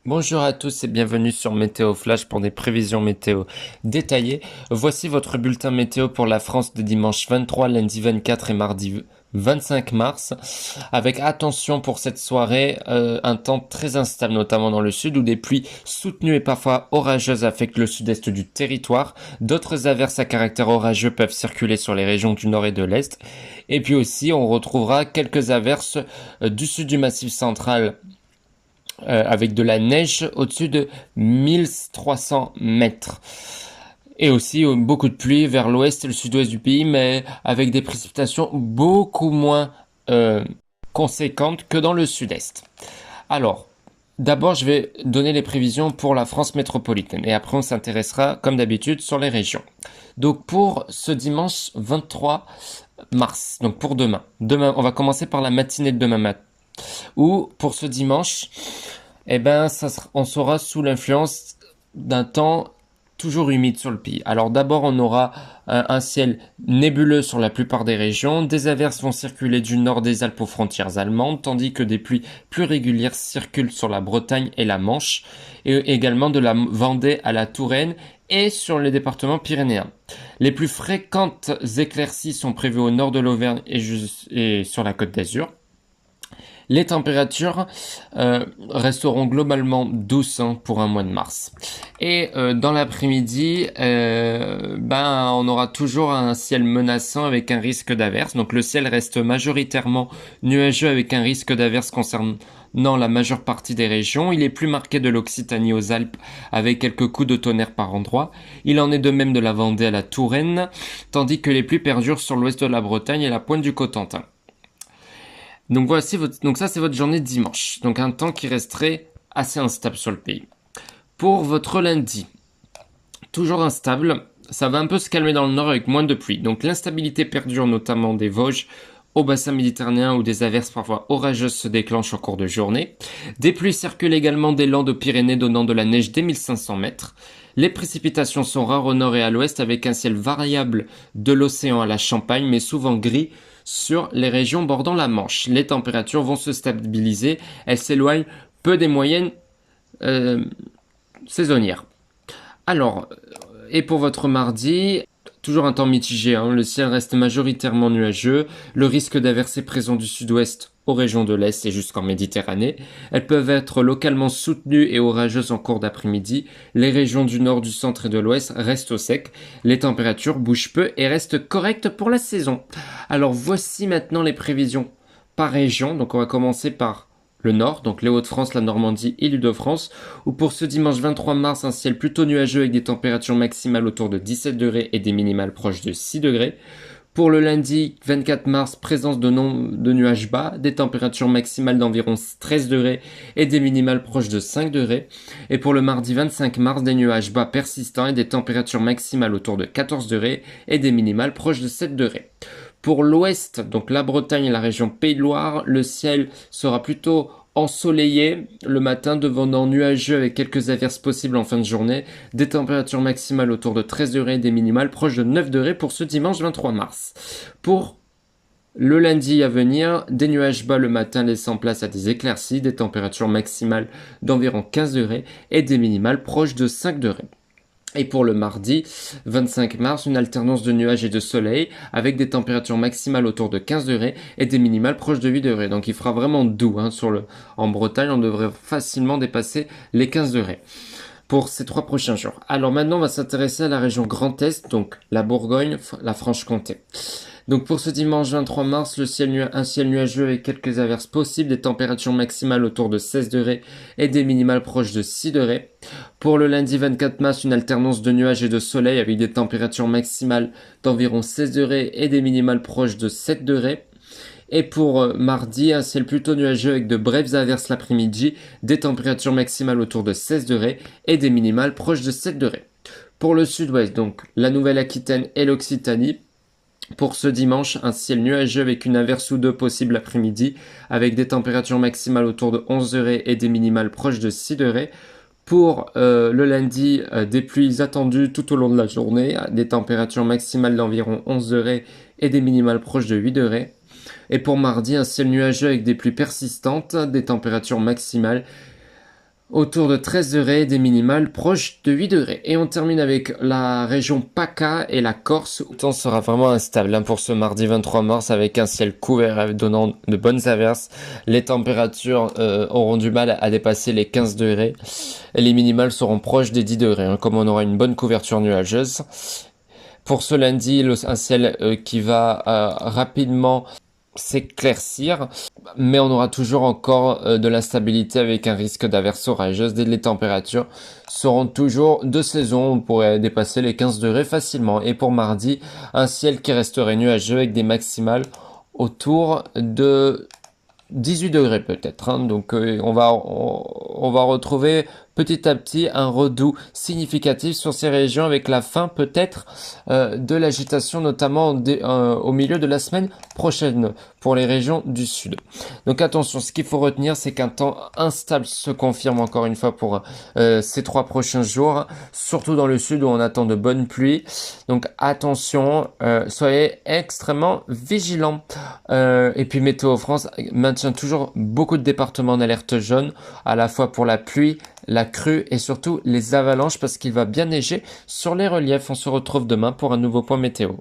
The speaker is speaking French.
Bonjour à tous et bienvenue sur Météo Flash pour des prévisions météo détaillées. Voici votre bulletin météo pour la France de dimanche 23, lundi 24 et mardi 25 mars. Avec attention pour cette soirée, un temps très instable, notamment dans le sud, où des pluies soutenues et parfois orageuses affectent le sud-est du territoire. D'autres averses à caractère orageux peuvent circuler sur les régions du nord et de l'est. Et puis aussi, on retrouvera quelques averses du sud du massif central avec de la neige au-dessus de 1300 mètres. Et aussi beaucoup de pluie vers l'ouest et le sud-ouest du pays, mais avec des précipitations beaucoup moins euh, conséquentes que dans le sud-est. Alors, d'abord, je vais donner les prévisions pour la France métropolitaine et après on s'intéressera, comme d'habitude, sur les régions. Donc pour ce dimanche 23 mars, donc pour demain. Demain, on va commencer par la matinée de demain matin. Ou pour ce dimanche, on sera sous l'influence d'un temps toujours humide sur le pays. Alors d'abord, on aura un ciel nébuleux sur la plupart des régions. Des averses vont circuler du nord des Alpes aux frontières allemandes, tandis que des pluies plus régulières circulent sur la Bretagne et la Manche, et également de la Vendée à la Touraine et sur les départements pyrénéens. Les plus fréquentes éclaircies sont prévues au nord de l'Auvergne et sur la Côte d'Azur. Les températures resteront globalement douces pour un mois de mars. Et dans l'après-midi, on aura toujours un ciel menaçant avec un risque d'averse. Donc le ciel reste majoritairement nuageux avec un risque d'averse concernant la majeure partie des régions. Il est plus marqué de l'Occitanie aux Alpes avec quelques coups de tonnerre par endroit. Il en est de même de la Vendée à la Touraine, tandis que les pluies perdurent sur l'ouest de la Bretagne et la pointe du Cotentin. Donc ça c'est votre journée de dimanche. Donc un temps qui resterait assez instable sur le pays. Pour votre lundi, toujours instable, ça va un peu se calmer dans le nord avec moins de pluie. Donc l'instabilité perdure notamment des Vosges au bassin méditerranéen où des averses parfois orageuses se déclenchent au cours de journée. Des pluies circulent également des Landes aux Pyrénées donnant de la neige dès 1500 mètres. Les précipitations sont rares au nord et à l'ouest avec un ciel variable de l'océan à la Champagne mais souvent gris sur les régions bordant la Manche. Les températures vont se stabiliser, elles s'éloignent peu des moyennes saisonnières. Alors, et pour votre mardi, toujours un temps mitigé, le ciel reste majoritairement nuageux, le risque d'averse est présent du sud-ouest aux régions de l'Est et jusqu'en Méditerranée. Elles peuvent être localement soutenues et orageuses en cours d'après-midi. Les régions du nord, du centre et de l'ouest restent au sec. Les températures bougent peu et restent correctes pour la saison. Alors voici maintenant les prévisions par région. Donc on va commencer par le nord, donc les Hauts-de-France, la Normandie et l'Île-de-France, où pour ce dimanche 23 mars, un ciel plutôt nuageux avec des températures maximales autour de 17 degrés et des minimales proches de 6 degrés. Pour le lundi 24 mars, présence de nuages bas, des températures maximales d'environ 13 degrés et des minimales proches de 5 degrés. Et pour le mardi 25 mars, des nuages bas persistants et des températures maximales autour de 14 degrés et des minimales proches de 7 degrés. Pour l'ouest, donc la Bretagne et la région Pays de Loire, le ciel sera plutôt ensoleillé le matin, devenant nuageux avec quelques averses possibles en fin de journée, des températures maximales autour de 13 degrés et des minimales proches de 9 degrés pour ce dimanche 23 mars. Pour le lundi à venir, des nuages bas le matin laissant place à des éclaircies, des températures maximales d'environ 15 degrés et des minimales proches de 5 degrés. Et pour le mardi 25 mars, une alternance de nuages et de soleil avec des températures maximales autour de 15 degrés et des minimales proches de 8 degrés. Donc il fera vraiment doux en Bretagne, on devrait facilement dépasser les 15 degrés pour ces 3 prochains jours. Alors maintenant, on va s'intéresser à la région Grand Est, donc la Bourgogne, la Franche-Comté. Donc pour ce dimanche 23 mars, un ciel nuageux avec quelques averses possibles, des températures maximales autour de 16 degrés et des minimales proches de 6 degrés. Pour le lundi 24 mars, une alternance de nuages et de soleil avec des températures maximales d'environ 16 degrés et des minimales proches de 7 degrés. Et pour mardi, un ciel plutôt nuageux avec de brèves averses l'après-midi, des températures maximales autour de 16 degrés et des minimales proches de 7 degrés. Pour le sud-ouest, donc la Nouvelle-Aquitaine et l'Occitanie, pour ce dimanche, un ciel nuageux avec une averse ou deux possible l'après-midi, avec des températures maximales autour de 11 degrés et des minimales proches de 6 degrés. Pour le lundi, des pluies attendues tout au long de la journée, des températures maximales d'environ 11 degrés et des minimales proches de 8 degrés. Et pour mardi, un ciel nuageux avec des pluies persistantes, des températures maximales autour de 13 degrés, des minimales proches de 8 degrés. Et on termine avec la région PACA et la Corse, où le temps sera vraiment instable pour ce mardi 23 mars, avec un ciel couvert donnant de bonnes averses. Les températures auront du mal à dépasser les 15 degrés et les minimales seront proches des 10 degrés, comme on aura une bonne couverture nuageuse. Pour ce lundi, un ciel qui va rapidement s'éclaircir, mais on aura toujours encore de l'instabilité avec un risque d'averses orageuses. Les températures seront toujours de saison, on pourrait dépasser les 15 degrés facilement. Et pour mardi, un ciel qui resterait nuageux avec des maximales autour de 18 degrés peut-être, donc on va retrouver petit à petit un redout significatif sur ces régions avec la fin peut-être de l'agitation notamment au milieu de la semaine prochaine pour les régions du sud. Donc attention, ce qu'il faut retenir, c'est qu'un temps instable se confirme encore une fois pour ces 3 prochains jours, surtout dans le sud où on attend de bonnes pluies. Donc attention, soyez extrêmement vigilants. Et puis Météo France maintient toujours beaucoup de départements en alerte jaune, à la fois pour la pluie, la crue et surtout les avalanches parce qu'il va bien neiger sur les reliefs. On se retrouve demain pour un nouveau point météo.